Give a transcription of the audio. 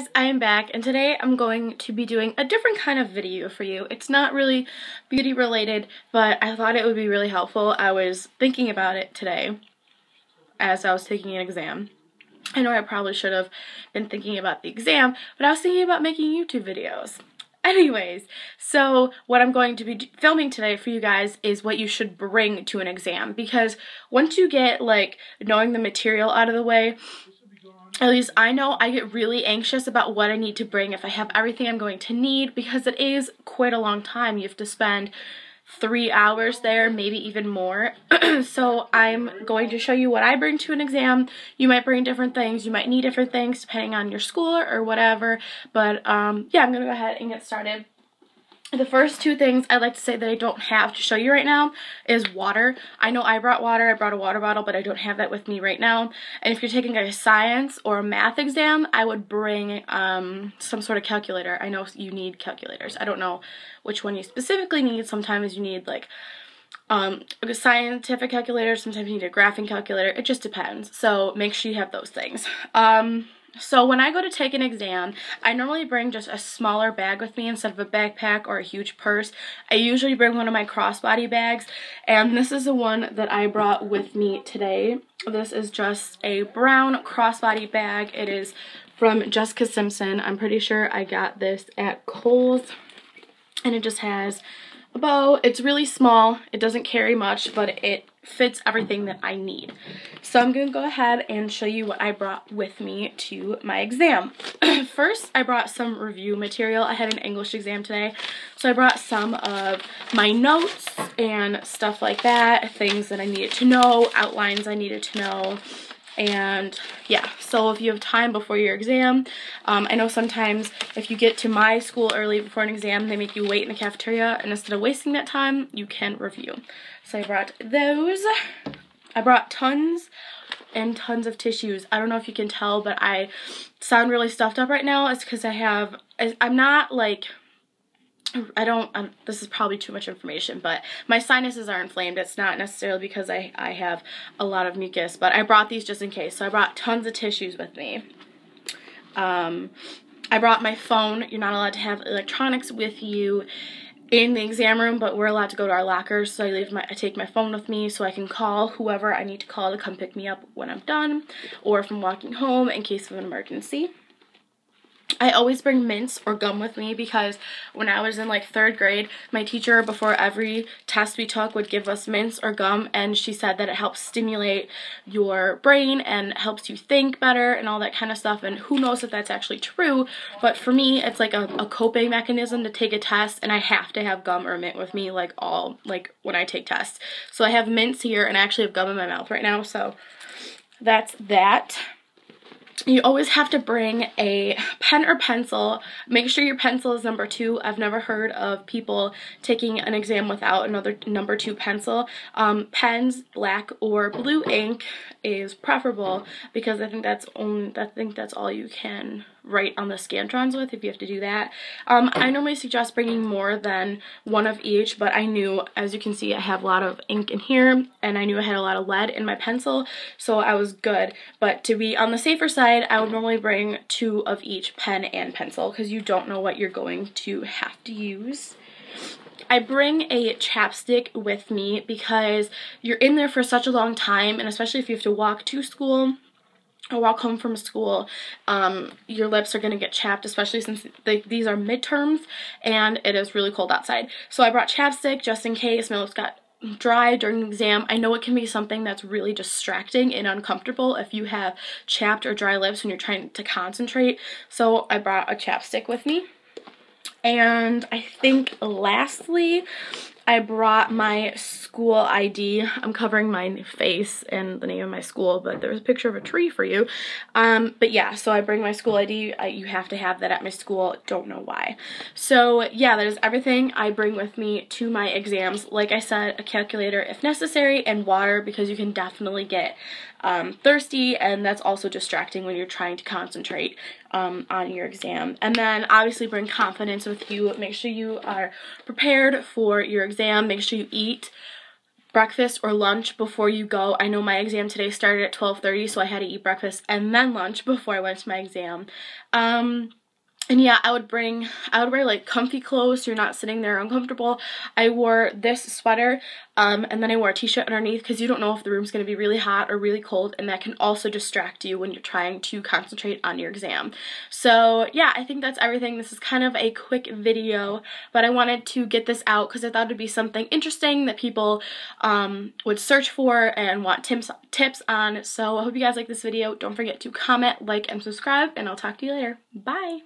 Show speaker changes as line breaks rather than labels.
guys, I am back, and today I'm going to be doing a different kind of video for you. It's not really beauty related, but I thought it would be really helpful. I was thinking about it today as I was taking an exam. I know I probably should have been thinking about the exam, but I was thinking about making YouTube videos. Anyways, so what I'm going to be filming today for you guys is what you should bring to an exam, because once you get like knowing the material out of the way, at least I know I get really anxious about what I need to bring if I have everything I'm going to need, because it is quite a long time. You have to spend 3 hours there, maybe even more. So I'm going to show you what I bring to an exam. You might bring different things. You might need different things depending on your school or whatever. But yeah, I'm going to go ahead and get started. The first two things I'd like to say that I don't have to show you right now is water. I know I brought water, I brought a water bottle, but I don't have that with me right now. And if you're taking a science or a math exam, I would bring some sort of calculator. I know you need calculators. I don't know which one you specifically need. Sometimes you need like a scientific calculator, sometimes you need a graphing calculator. It just depends. So make sure you have those things. So when I go to take an exam, I normally bring just a smaller bag with me instead of a backpack or a huge purse. I usually bring one of my crossbody bags, and this is the one that I brought with me today. This is just a brown crossbody bag. It is from Jessica Simpson. I'm pretty sure I got this at Kohl's, and it just has a bow. It's really small. It doesn't carry much, but it fits everything that I need. So I'm going to go ahead and show you what I brought with me to my exam. First, I brought some review material. I had an English exam today, so I brought some of my notes and stuff like that, things that I needed to know, outlines I needed to know. And yeah, so if you have time before your exam, I know sometimes if you get to my school early before an exam, they make you wait in the cafeteria, and instead of wasting that time, you can review. So I brought those. I brought tons and tons of tissues. I don't know if you can tell, but I sound really stuffed up right now. It's because I'm not like, this is probably too much information, but my sinuses are inflamed. It's not necessarily because I have a lot of mucus, but I brought these just in case. So I brought tons of tissues with me. I brought my phone. You're not allowed to have electronics with you in the exam room, but we're allowed to go to our lockers, so I take my phone with me so I can call whoever I need to call to come pick me up when I'm done, or if I'm walking home in case of an emergency. I always bring mints or gum with me, because when I was in like 3rd grade, my teacher before every test we took would give us mints or gum, and she said that it helps stimulate your brain and helps you think better and all that kind of stuff. And who knows if that's actually true, but for me it's like a coping mechanism to take a test, and I have to have gum or mint with me like when I take tests. So I have mints here, and I actually have gum in my mouth right now, so that's that. You always have to bring a pen or pencil. Make sure your pencil is number 2. I've never heard of people taking an exam without another number 2 pencil. Pens, black or blue ink is preferable, because I think that's all you can write on the Scantrons with if you have to do that. I normally suggest bringing more than one of each, but I knew, as you can see, I have a lot of ink in here, and I knew I had a lot of lead in my pencil, so I was good. But to be on the safer side, I would normally bring 2 of each pen and pencil, because you don't know what you're going to have to use. I bring a chapstick with me because you're in there for such a long time, and especially if you have to walk to school or walk home from school, your lips are going to get chapped, especially since these are midterms and it is really cold outside. So I brought chapstick just in case my lips got dry during the exam. I know it can be something that's really distracting and uncomfortable if you have chapped or dry lips when you're trying to concentrate, so I brought a chapstick with me. And I think lastly, I brought my school ID. I'm covering my face and the name of my school, but there's a picture of a tree for you. But yeah, so I bring my school ID. You have to have that at my school. Don't know why. So yeah, that is everything I bring with me to my exams. Like I said, a calculator if necessary, and water, because you can definitely get thirsty, and that's also distracting when you're trying to concentrate on your exam. And then obviously bring confidence with you. Make sure you are prepared for your exam. Make sure you eat breakfast or lunch before you go. I know my exam today started at 12:30, so I had to eat breakfast and then lunch before I went to my exam. And yeah, I would wear like comfy clothes so you're not sitting there uncomfortable. I wore this sweater, and then I wore a t-shirt underneath because you don't know if the room's going to be really hot or really cold, and that can also distract you when you're trying to concentrate on your exam. So yeah, I think that's everything. This is kind of a quick video, but I wanted to get this out because I thought it'd be something interesting that people would search for and want tips on. So I hope you guys like this video. Don't forget to comment, like, and subscribe, and I'll talk to you later. Bye!